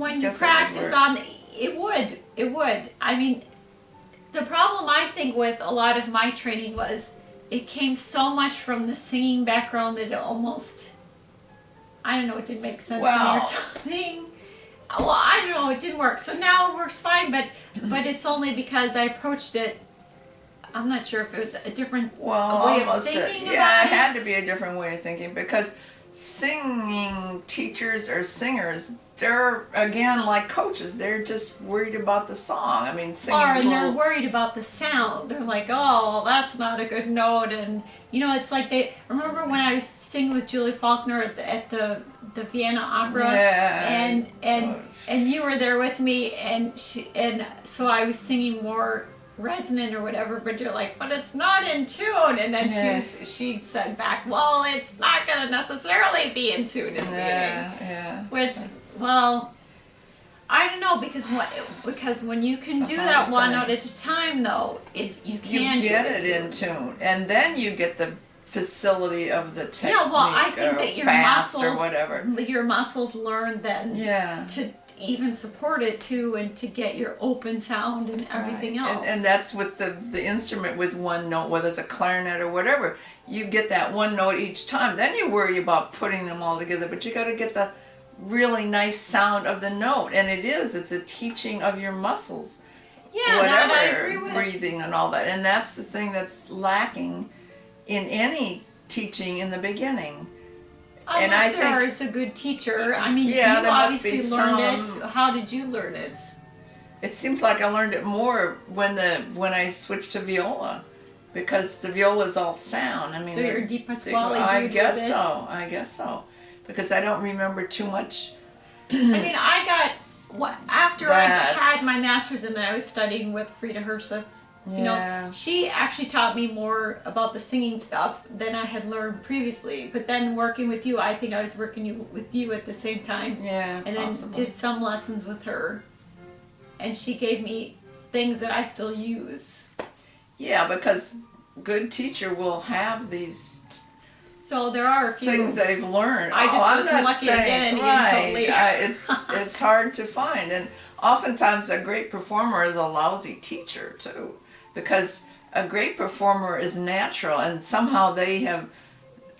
when you practice on, it would. I mean, the problem I think with a lot of my training was it came so much from the singing background that it almost, I don't know, it didn't make sense when you're talking. Well, I don't know, it didn't work. So now it works fine, but it's only because I approached it. I'm not sure if it was a different way of thinking. Yeah, it had to be a different way of thinking, because singing teachers or singers, they're, again, like coaches. They're just worried about the song. I mean, singing they're worried about the sound. They're like, oh, that's not a good note. And, you know, it's like remember when I was singing with Julie Faulkner at the Vienna Opera? Yeah. And you were there with me, and so I was singing more resonant or whatever, but you're like, but it's not in tune. And then she said back, well, it's not going to necessarily be in tune in the beginning. Which, well, I don't know, because when you can do that one note at a time, though, you can get it in tune, and then you get the facility of the technique. Yeah, well, I think that your muscles learn then to even support it too, and to get your open sound and everything else. And that's with the instrument with one note, whether it's a clarinet or whatever. You get that one note each time. Then you worry about putting them all together, but you got to get the really nice sound of the note. And it's a teaching of your muscles. Yeah, whatever, that I agree with. Breathing and all that. And that's the thing that's lacking in any teaching in the beginning. Unless there is a good teacher. I mean, you obviously learned it. How did you learn it? It seems like I learned it more when I switched to viola, because the viola is all sound. I mean, so you're Di Pasquale. I guess so. Because I don't remember too much. I mean, after I had my master's and then I was studying with Frida Herseth. You know, she actually taught me more about the singing stuff than I had learned previously. But then working with you, I think I was working with you at the same time. Yeah, and then did some lessons with her. And she gave me things that I still use. Yeah, because good teacher will have these. So there are a few things they've learned. I just wasn't lucky to get any until later. It's hard to find, and oftentimes a great performer is a lousy teacher too. Because a great performer is natural, and somehow they have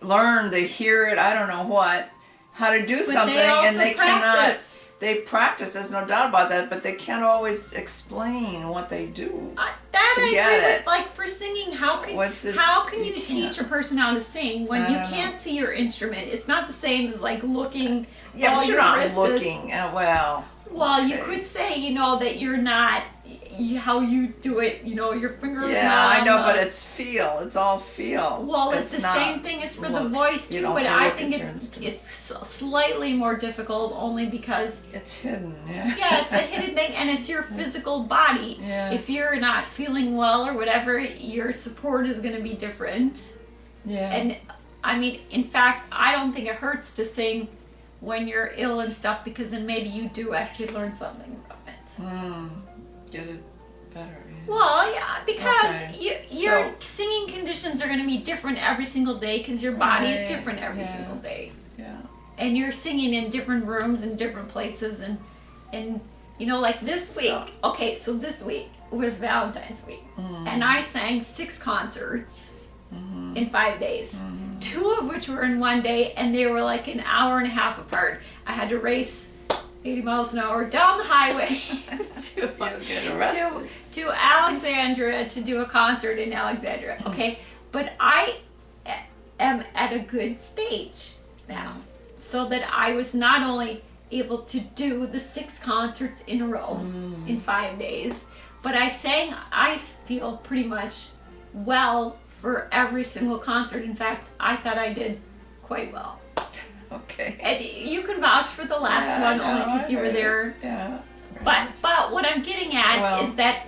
learned, they hear it, I don't know what, how to do something, and they cannot. They practice, there's no doubt about that, but they can't always explain what they do. I agree with. Like for singing, how can you teach a person how to sing when you can't see your instrument? It's not the same as like looking. Yeah, but you're not looking. Well, you could say, that you're not. How you do it, your fingers. Yeah, I know, but it's feel. It's all feel. Well, it's the same thing as for the voice too, but I think it's slightly more difficult only because it's hidden. Yeah, it's a hidden thing, and it's your physical body. Yes. If you're not feeling well or whatever, your support is going to be different. Yeah. And I mean, in fact, I don't think it hurts to sing when you're ill and stuff, because then maybe you do actually learn something from it. Get it better. Yeah. Well, yeah, because your singing conditions are going to be different every single day, because your body is different every single day. Yeah. And you're singing in different rooms and different places, and like this week. So this week was Valentine's week, and I sang 6 concerts in 5 days. 2 of which were in one day, and they were like an hour and a half apart. I had to race 80 miles an hour down the highway to Alexandria to do a concert in Alexandria. Okay, but I am at a good stage now, so that I was not only able to do the 6 concerts in a row in 5 days, but I feel pretty much well for every single concert. In fact, I thought I did quite well. Okay. And you can vouch for the last one only because you were there. Yeah. Right. But what I'm getting at is that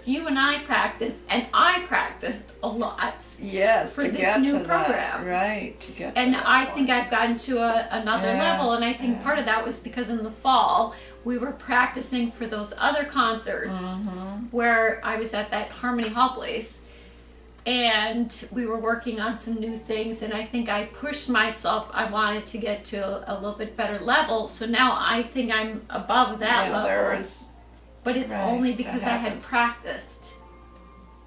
you and I practiced, and I practiced a lot. Yes, for to this get new to program. That. Right, to get. And to that I point. think I've gotten to another level, and I think part of that was because in the fall we were practicing for those other concerts where I was at that Harmony Hall place. and we were working on some new things, and I think I pushed myself. I wanted to get to a little bit better level, so now I think I'm above that level. But it's only because I had practiced.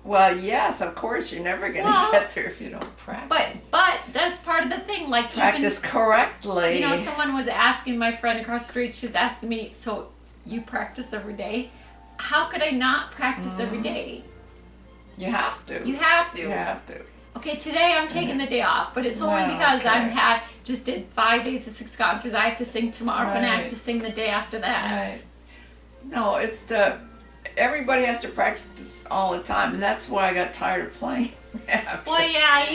Well, yes, of course, you're never going to get there if you don't practice. But that's part of the thing. Like, practice correctly. You know, someone was asking, my friend across the street, she was asking me, so you practice every day? How could I not practice every day? You have to. You have to. You have to. Okay, today I'm taking the day off, but it's only because I just did 5 days of 6 concerts. I have to sing tomorrow, and I have to sing the day after that. Right. No, everybody has to practice all the time, and that's why I got tired of playing. I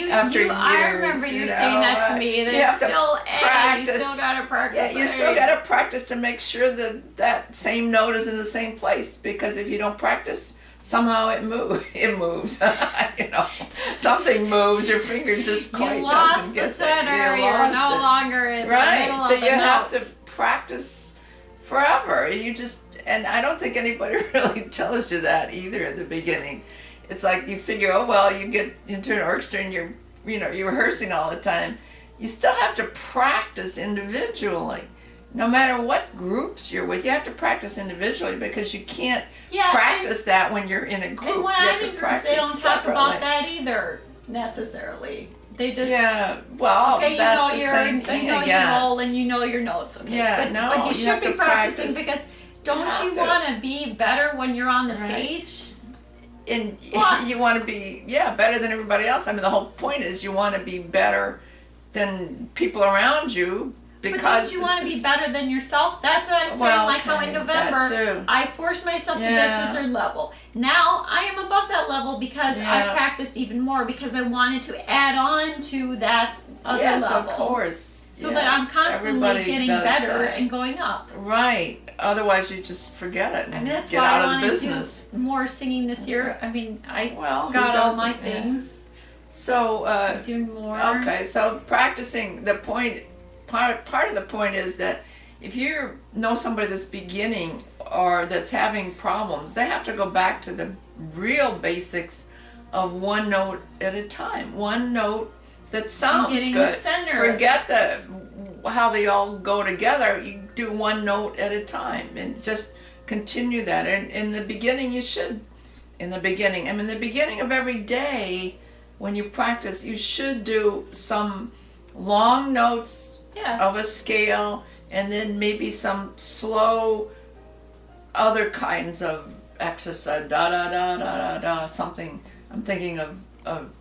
remember you saying that to me. That you still gotta practice. Yeah, you still gotta practice to make sure that same note is in the same place. Because if you don't practice, somehow it moves. You know, something moves. Your finger just quite doesn't get there. You're no longer in the middle so of the you have note. to practice forever. And I don't think anybody really tells you that either at the beginning. It's like you figure, oh well, you get into an orchestra and you're rehearsing all the time. You still have to practice individually. No matter what groups you're with, you have to practice individually because you can't practice that when you're in a group. And when I'm in groups, they don't talk about that either necessarily. They just that's the same thing again. You know your role and you know your notes. Okay, but you should be practicing because don't you want to be better when you're on the stage? And you want to be better than everybody else. I mean, the whole point is you want to be better than people around you. Because but don't you want to be better than yourself? That's what I'm saying. Like how in November I forced myself to get to a certain level. Now I am above that level because I practiced even more because I wanted to add on to that other level. Yes, of course. So that I'm constantly getting better and going up. Right. Otherwise, you just forget it and that's get why out I of the business. Do more singing this year. I mean, I got all my things. So doing more. Okay, so practicing. The point. Part of the point is that if you know somebody that's beginning or that's having problems, they have to go back to the real basics of one note at a time. One note that sounds good. Forget how they all go together. You do one note at a time and just continue that. And in the beginning, in the beginning of every day, when you practice, you should do some long notes of a scale, and then maybe some slow other kinds of exercise, da da da da da da, something. I'm thinking of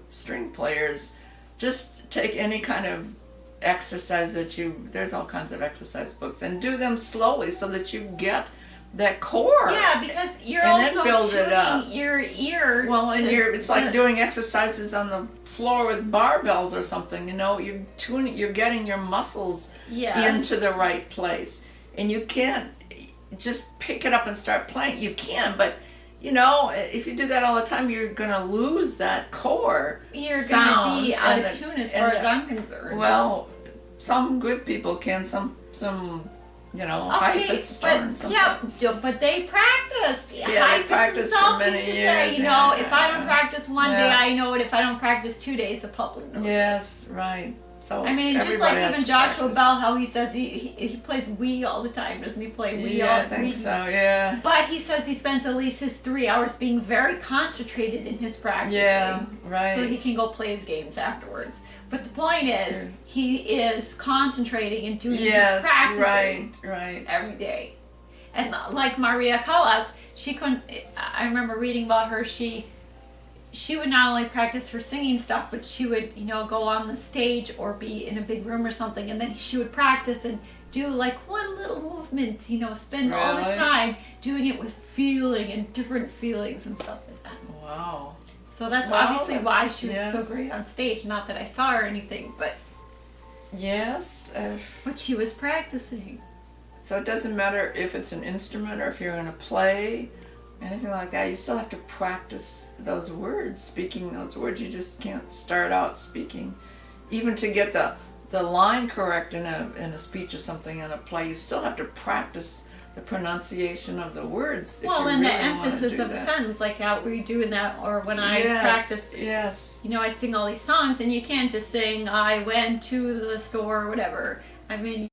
string players. Just take any kind of exercise there's all kinds of exercise books, and do them slowly so that you get that core. Yeah, because you're also tuning your ear. Well, and it's like doing exercises on the floor with barbells or something. You know, you're getting your muscles into the right place, and you can't just pick it up and start playing. You can, but if you do that all the time, you're gonna lose that core. You're gonna be out of tune as far as I'm concerned. Well, some good people can. Some. Heifetz something. Yeah, but they practiced. Yeah, they practiced for many years. Say, if I don't practice one day, I know it. If I don't practice 2 days, the public knows. Yes, right. So just like even Joshua Bell, how he says he plays Wii all the time, doesn't he? Play Wii all the time. I think so. Yeah. But he says he spends at least his 3 hours being very concentrated in his practice. Yeah, right. So he can go play his games afterwards. But the point is, he is concentrating and doing his practicing every day. And like Maria Callas, she couldn't. I remember reading about her. She would not only practice her singing stuff, but she would, go on the stage or be in a big room or something, and then she would practice and do like one little movement. Spend all this time doing it with feeling and different feelings and stuff like that. Wow. So that's obviously why she was so great on stage. Not that I saw her or anything, but but she was practicing. So it doesn't matter if it's an instrument or if you're in a play, anything like that. You still have to practice those words, speaking those words. You just can't start out speaking. Even to get the line correct in a speech or something in a play, you still have to practice the pronunciation of the words. Well, if and you the really wanna emphasis do of a that. sentence, like how we doing that, or when I Yes, practice, yes. you know, I sing all these songs, and you can't just sing, I went to the store, or whatever. I mean,